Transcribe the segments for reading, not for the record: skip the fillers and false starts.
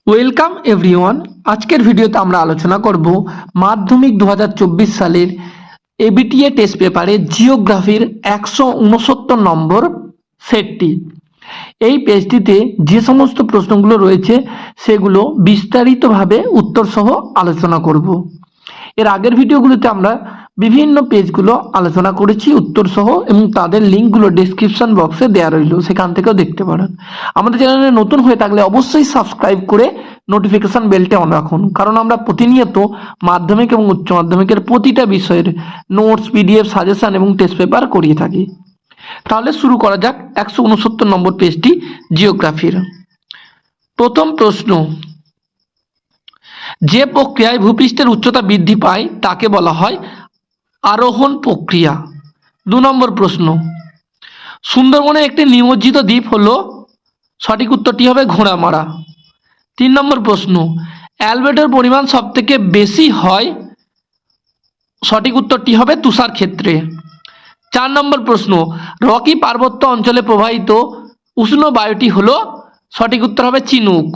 Welcome everyone. আজকের ভিডিওতে আমরা আলোচনা করব মাধ্যমিক 2024 সালের এবিটিএ টেস্ট পেপারে জিওগ্রাফির 169 নম্বর সেটটি। এই পেজটিতে যে সমস্ত প্রশ্নগুলো রয়েছে সেগুলো বিস্তারিতভাবে উত্তর সহ আলোচনা করব। এর আগের ভিডিওগুলোতে আমরা বিভিন্ন পেজগুলো আলোচনা করেছি উত্তর সহ, এবং তাদের লিঙ্কগুলো ডেসক্রিপশন বক্সে দেওয়া রইল, সেখান থেকেও দেখতে পারেন। আমাদের চ্যানেলে নতুন হয়ে থাকলে অবশ্যই সাবস্ক্রাইব করে নোটিফিকেশন বেলটা অন রাখুন, কারণ আমরা প্রতিনিয়ত মাধ্যমিক এবং উচ্চ মাধ্যমিকের প্রতিটা বিষয়ের নোটস, পিডিএফ, সাজেশন এবং টেস্ট পেপার করিয়ে থাকি। তাহলে শুরু করা যাক 169 নম্বর পেজটি জিওগ্রাফির। প্রথম প্রশ্ন, যে প্রক্রিয়ায় ভূপৃষ্ঠের উচ্চতা বৃদ্ধি পায় তাকে বলা হয় আরোহণ প্রক্রিয়া। 2 নম্বর প্রশ্ন, সুন্দরবনে একটি নিমজ্জিত দ্বীপ হলো, সঠিক উত্তরটি হবে ঘোড়ামারা। 3 নম্বর প্রশ্ন, অ্যালবেডোর পরিমাণ সবথেকে বেশি হয়, সঠিক উত্তরটি হবে তুষার ক্ষেত্রে। 4 নম্বর প্রশ্ন, রকি পার্বত্য অঞ্চলে প্রবাহিত উষ্ণ বায়ুটি হলো, সঠিক উত্তর হবে চিনুক।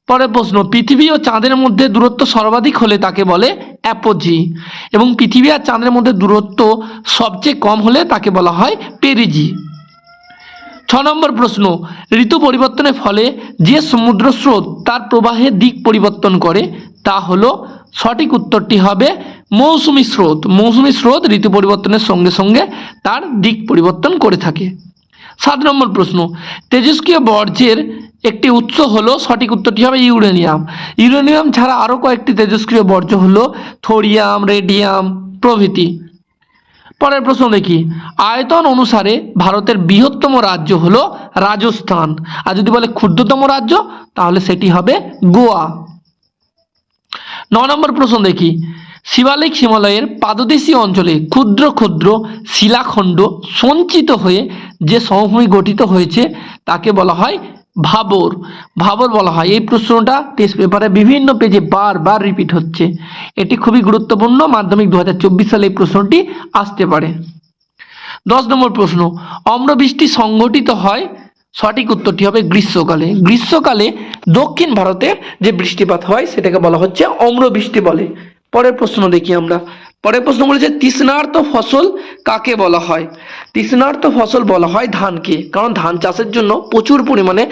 পরের প্রশ্ন, পৃথিবী ও চাঁদের মধ্যে দূরত্ব সর্বাধিক হলে তাকে বলে অ্যাপোজি, এবং পৃথিবী আর চাঁদের মধ্যে দূরত্ব সবচেয়ে কম হলে তাকে বলা হয় পেরিজি। 6 নম্বর প্রশ্ন, ঋতু পরিবর্তনের ফলে যে সমুদ্র স্রোত তার প্রবাহের দিক পরিবর্তন করে তা হলো, সঠিক উত্তরটি হবে মৌসুমী স্রোত। মৌসুমী স্রোত ঋতু পরিবর্তনের সঙ্গে সঙ্গে তার দিক পরিবর্তন করে থাকে। 7 নম্বর প্রশ্ন, তেজস্ক্রিয় বর্জ্যের একটি উৎস হলো, সঠিক উত্তরটি হবে ইউরেনিয়াম। ইউরেনিয়াম ছাড়া আরও কয়েকটি তেজস্ক্রিয় বর্জ্য হলো থোরিয়াম, রেডিয়াম প্রভৃতি। পরের প্রশ্ন দেখি, আয়তন অনুসারে ভারতের বৃহত্তম রাজ্য হলো রাজস্থান, আর যদি বলে ক্ষুদ্রতম রাজ্য তাহলে সেটি হবে গোয়া। 9 নম্বর প্রশ্ন দেখি, শিবালিক হিমালয়ের পাদদেশীয় অঞ্চলে ক্ষুদ্র ক্ষুদ্র শিলাখণ্ড সঞ্চিত হয়ে যে সমভূমি গঠিত হয়েছে তাকে বলা হয় ভাবর। ভাবর বলা হয়। এই প্রশ্নটা টেস্ট পেপারে বিভিন্ন পেজে বারবার রিপিট হচ্ছে। এটি খুবই গুরুত্বপূর্ণ, মাধ্যমিক 2024 সালে এই প্রশ্নটি আসতে পারে। 10 নম্বর প্রশ্ন, অম্লবৃষ্টি সংঘটিত হয়, সঠিক উত্তরটি হবে গ্রীষ্মকালে। গ্রীষ্মকালে দক্ষিণ ভারতে যে বৃষ্টিপাত হয় সেটাকে বলা হচ্ছে অম্লবৃষ্টি বলে। পরের প্রশ্ন দেখি আমরা। পরের প্রশ্ন বলেছে, তৃষ্ণার্ত ফসল কাকে বলা হয়? তৃষ্ণার্ত ফসল বলা হয় ধানকে, কারণ ধান চাষের জন্য প্রচুর পরিমাণে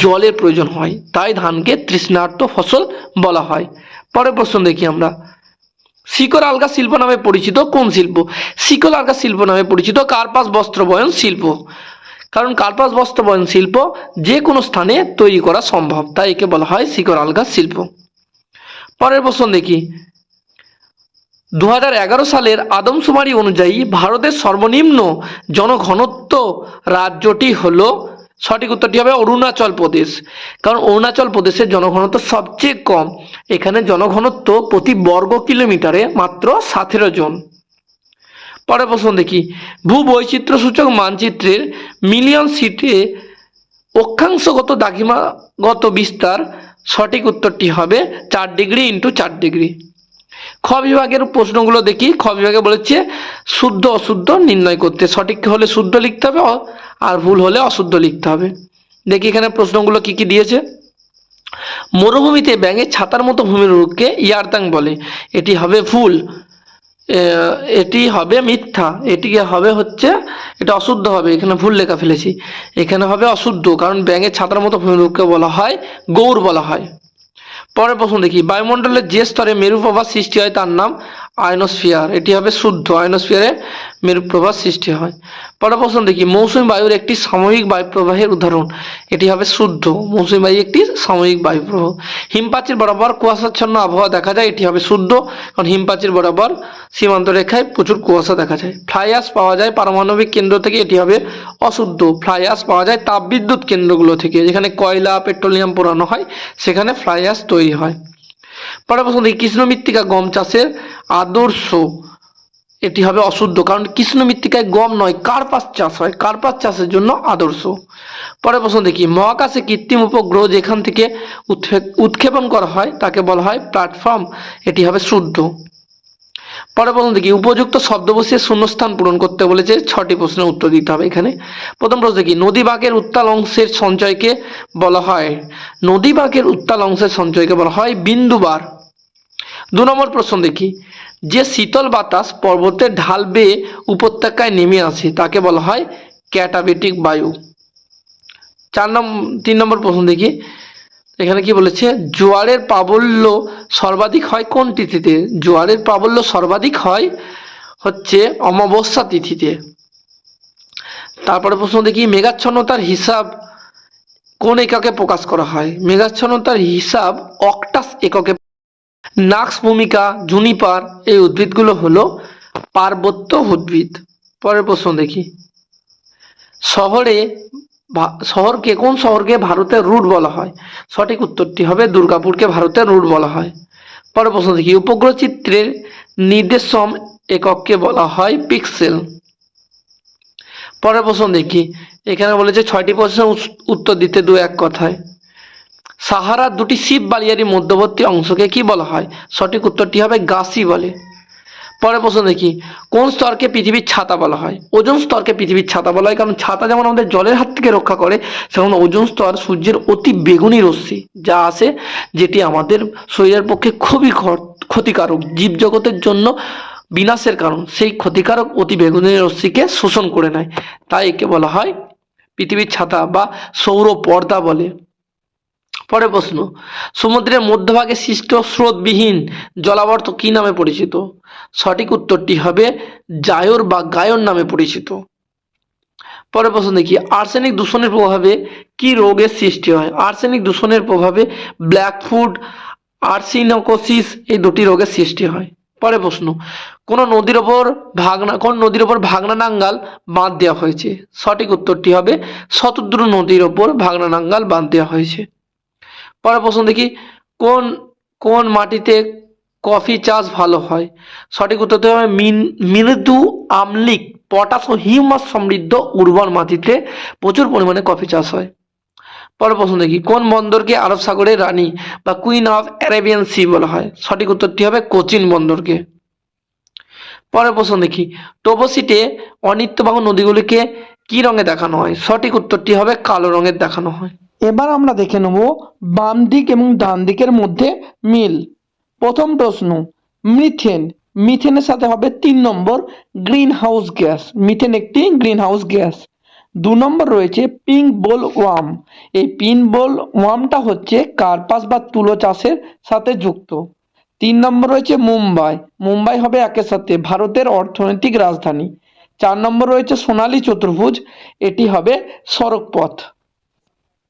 জলের প্রয়োজন হয়, তাই ধানকে তৃষ্ণার্ত ফসল বলা হয়। পরের প্রশ্ন দেখি আমরা। শিকল আলগা শিল্প নামে পরিচিত কোন শিল্প? শিকল আলগা শিল্প নামে পরিচিত কার্পাস বস্ত্র বয়ন শিল্প, কারণ কার্পাস বস্ত্র বয়ন শিল্প যে কোনো স্থানে তৈরি করা সম্ভব, তাই একে বলা হয় শিকল আলগা শিল্প। পরের প্রশ্ন দেখি, 2011 সালের আদমশুমারি অনুযায়ী ভারতের সর্বনিম্ন জনঘনত্ব রাজ্যটি হলো, সঠিক উত্তরটি হবে অরুণাচল প্রদেশ, কারণ অরুণাচল প্রদেশের জনঘনত্ব সবচেয়ে কম। এখানে জনঘনত্ব প্রতি বর্গ কিলোমিটারে মাত্র 17 জন। পরের প্রশ্ন দেখি, ভূবৈচিত্র্য সূচক মানচিত্রের মিলিয়ন সিটে অক্ষাংশগত দ্রাঘিমাগত বিস্তার, সঠিক উত্তরটি হবে 4 ডিগ্রি ইন্টু 4 ডিগ্রি। খ বিভাগের প্রশ্নগুলো দেখি। খ বিভাগে বলেছে শুদ্ধ অশুদ্ধ নির্ণয় করতে, সঠিক হলে শুদ্ধ লিখতে হবে আর ভুল হলে অশুদ্ধ লিখতে হবে। দেখি এখানে প্রশ্নগুলো কি কি দিয়েছে। মরুভূমিতে ব্যাঙের ছাতার মতো ভূমিরূপকে ইয়ারতাং বলে, এটি হবে ভুল, এটি হবে মিথ্যা, এটিকে হবে হচ্ছে, এটা অশুদ্ধ হবে, এখানে ভুল লেখা ফেলেছি, এখানে হবে অশুদ্ধ, কারণ ব্যাঙের ছাতার মতো ভূমিরূপকে বলা হয় গৌর বলা হয়। পরের প্রশ্ন দেখি, বায়ুমণ্ডলের যে স্তরে মেরুপ্রবাহ সৃষ্টি হয় তার নাম আয়নোস্ফিয়ার, এটি হবে শুদ্ধ, আয়নোস্ফিয়ারে মেরুপ্রবাহ সৃষ্টি হয়। পরের প্রশ্ন দেখি, মৌসুমী বায়ুর একটি সাময়িক বায়ুপ্রবাহের উদাহরণ, এটি হবে শুদ্ধ, মৌসুমী বায়ু একটি সাময়িক বায়ুপ্রবাহ। হিমপ্রাচীর বরাবর কুয়াশাচ্ছন্ন আবহাওয়া দেখা যায়, এটি হবে শুদ্ধ, কারণ হিমপ্রাচীর বরাবর সীমান্ত রেখায় প্রচুর কুয়াশা দেখা যায়। ফ্লাই অ্যাশ পাওয়া যায় পারমাণবিক কেন্দ্র থেকে, এটি হবে অশুদ্ধ, ফ্লাই অ্যাশ পাওয়া যায় তাপবিদ্যুৎ কেন্দ্রগুলো থেকে, যেখানে কয়লা পেট্রোলিয়াম পোড়ানো হয় সেখানে ফ্লাই অ্যাশ তৈরি হয়। পরের প্রশ্ন দেখি, কৃষ্ণ মৃত্তিকা গম চাষের আদর্শ, এটি হবে অশুদ্ধ, কারণ কৃষ্ণ মৃত্তিকায় গম নয় কার্পাস চাষ হয়, কার্পাস চাষের জন্য আদর্শ। পরের প্রশ্ন দেখি, মহাকাশে কৃত্রিম উপগ্রহ যেখান থেকে উৎক্ষেপণ করা হয় তাকে বলা হয় প্ল্যাটফর্ম, এটি হবে শুদ্ধ। পরে প্রশ্ন দেখি উপযুক্ত শব্দ বসিয়ে শূন্যস্থান পূরণ করতে বলেছে, 6টি প্রশ্নের উত্তর দিতে হবে এখানে। প্রথম প্রশ্ন দেখি নদী বাঁকের উত্তাল অংশের সঞ্চয়কে বলা হয়, নদী বাঁকের উত্তাল অংশের সঞ্চয়কে বলা হয় বিন্দুবার। 2 নম্বর প্রশ্ন দেখি যে শীতল বাতাস পর্বতের ঢাল বেয়ে উপত্যকায় নেমে আসে তাকে বলা হয় ক্যাটাবেটিক বায়ু। 3 নম্বর প্রশ্ন দেখি এখানে কি বলেছে, জোয়ারের প্রাবল্য সর্বাধিক হয় কোন তিথিতে? জোয়ারের প্রাবল্য সর্বাধিক হয় হচ্ছে অমাবস্যা তিথিতে। তারপরে প্রশ্ন দেখি মেঘাচ্ছন্নতার হিসাব কোন এককে প্রকাশ করা হয়? মেঘাচ্ছন্নতার হিসাব অক্টাস এককে। নাক্স ভূমিকা, জুনিপার এই উদ্ভিদগুলো হলো পার্বত্য উদ্ভিদ। পরের প্রশ্ন দেখি কোন শহরকে ভারতের রুট বলা হয়? সঠিক উত্তরটি হবে দুর্গাপুরকে ভারতের রুট বলা হয়। পরের প্রশ্ন দেখি উপগ্রহ চিত্রের নির্দেশম একককে বলা হয় পিক্সেল। পরের প্রশ্ন দেখি এখানে বলেছে 6টি প্রশ্নের উত্তর দিতে 2-1 কথায়। সাহারার 2টি শিব বালিয়ারি মধ্যবর্তী অংশকে কি বলা হয়? সঠিক উত্তরটি হবে গাসি বলে। পরের প্রশ্ন দেখি কোন স্তরকে পৃথিবীর ছাতা বলা হয়? ওজোন স্তরকে পৃথিবীর ছাতা বলা হয়, কারণ ছাতা যেমন আমাদের জলের হাত থেকে রক্ষা করে, সেমন ওজোন স্তর সূর্যের অতি বেগুনি রশ্মি যা আসে, যেটি আমাদের শরীরের পক্ষে খুবই ক্ষতিকারক, জীবজগতের জন্য বিনাশের কারণ, সেই ক্ষতিকারক অতি বেগুনি রশ্মিকে শোষণ করে নেয়, তাই একে বলা হয় পৃথিবীর ছাতা বা সৌর পর্দা বলে। পরের প্রশ্ন সমুদ্রের মধ্যভাগে সৃষ্ট স্রোতবিহীন জলাবর্ত কি নামে পরিচিত? সঠিক উত্তরটি হবে জায়র বা গায়ন নামে পরিচিত। পরের প্রশ্ন দেখি আর্সেনিক দূষণের প্রভাবে কি রোগের সৃষ্টি হয়? আর্সেনিক দূষণের প্রভাবে ব্ল্যাকফুট, আর্সিনোকোসিস এই 2টি রোগের সৃষ্টি হয়। পরের প্রশ্ন কোন নদীর ওপর ভাগনা নাঙ্গাল বাঁধ দেওয়া হয়েছে? সঠিক উত্তরটি হবে শতদ্রু নদীর ওপর ভাগনা নাঙ্গাল বাঁধ দেওয়া হয়েছে। পরের প্রশ্ন দেখি কোন কোন মাটিতে কফি চাষ ভালো হয়? সঠিক উত্তরটি হবে মৃদু আম্লিক পটাশ ও হিউমাস সমৃদ্ধ উর্বর মাটিতে প্রচুর পরিমাণে কফি চাষ হয়। পরের প্রশ্ন দেখি কোন বন্দরকে আরব সাগরের রানী বা কুইন অফ অ্যারাবিয়ান সি বলা হয়? সঠিক উত্তরটি হবে কোচিন বন্দরকে। পরের প্রশ্ন দেখি তপসিটে অনিত্যবাহু নদীগুলিকে কি রঙে দেখানো হয়? সঠিক উত্তরটি হবে কালো রঙের দেখানো হয়। এবার আমরা দেখে নেব বাম দিক এবং ডান দিকের মধ্যে মিল। প্রথম প্রশ্ন মিথেন, মিথেনের সাথে হবে 3 নম্বর গ্রিন হাউস গ্যাস, মিথেন একটি গ্রিন হাউস গ্যাস। 2 নম্বর রয়েছে পিঙ্ক বোল ওয়ার্ম, এই পিঙ্ক বোল ওয়ার্মটা হচ্ছে কার্পাস বা তুলো চাষের সাথে যুক্ত। 3 নম্বর রয়েছে মুম্বাই, মুম্বাই হবে একের সাথে ভারতের অর্থনৈতিক রাজধানী। 4 নম্বর রয়েছে সোনালী চতুর্ভুজ, এটি হবে সড়ক পথ।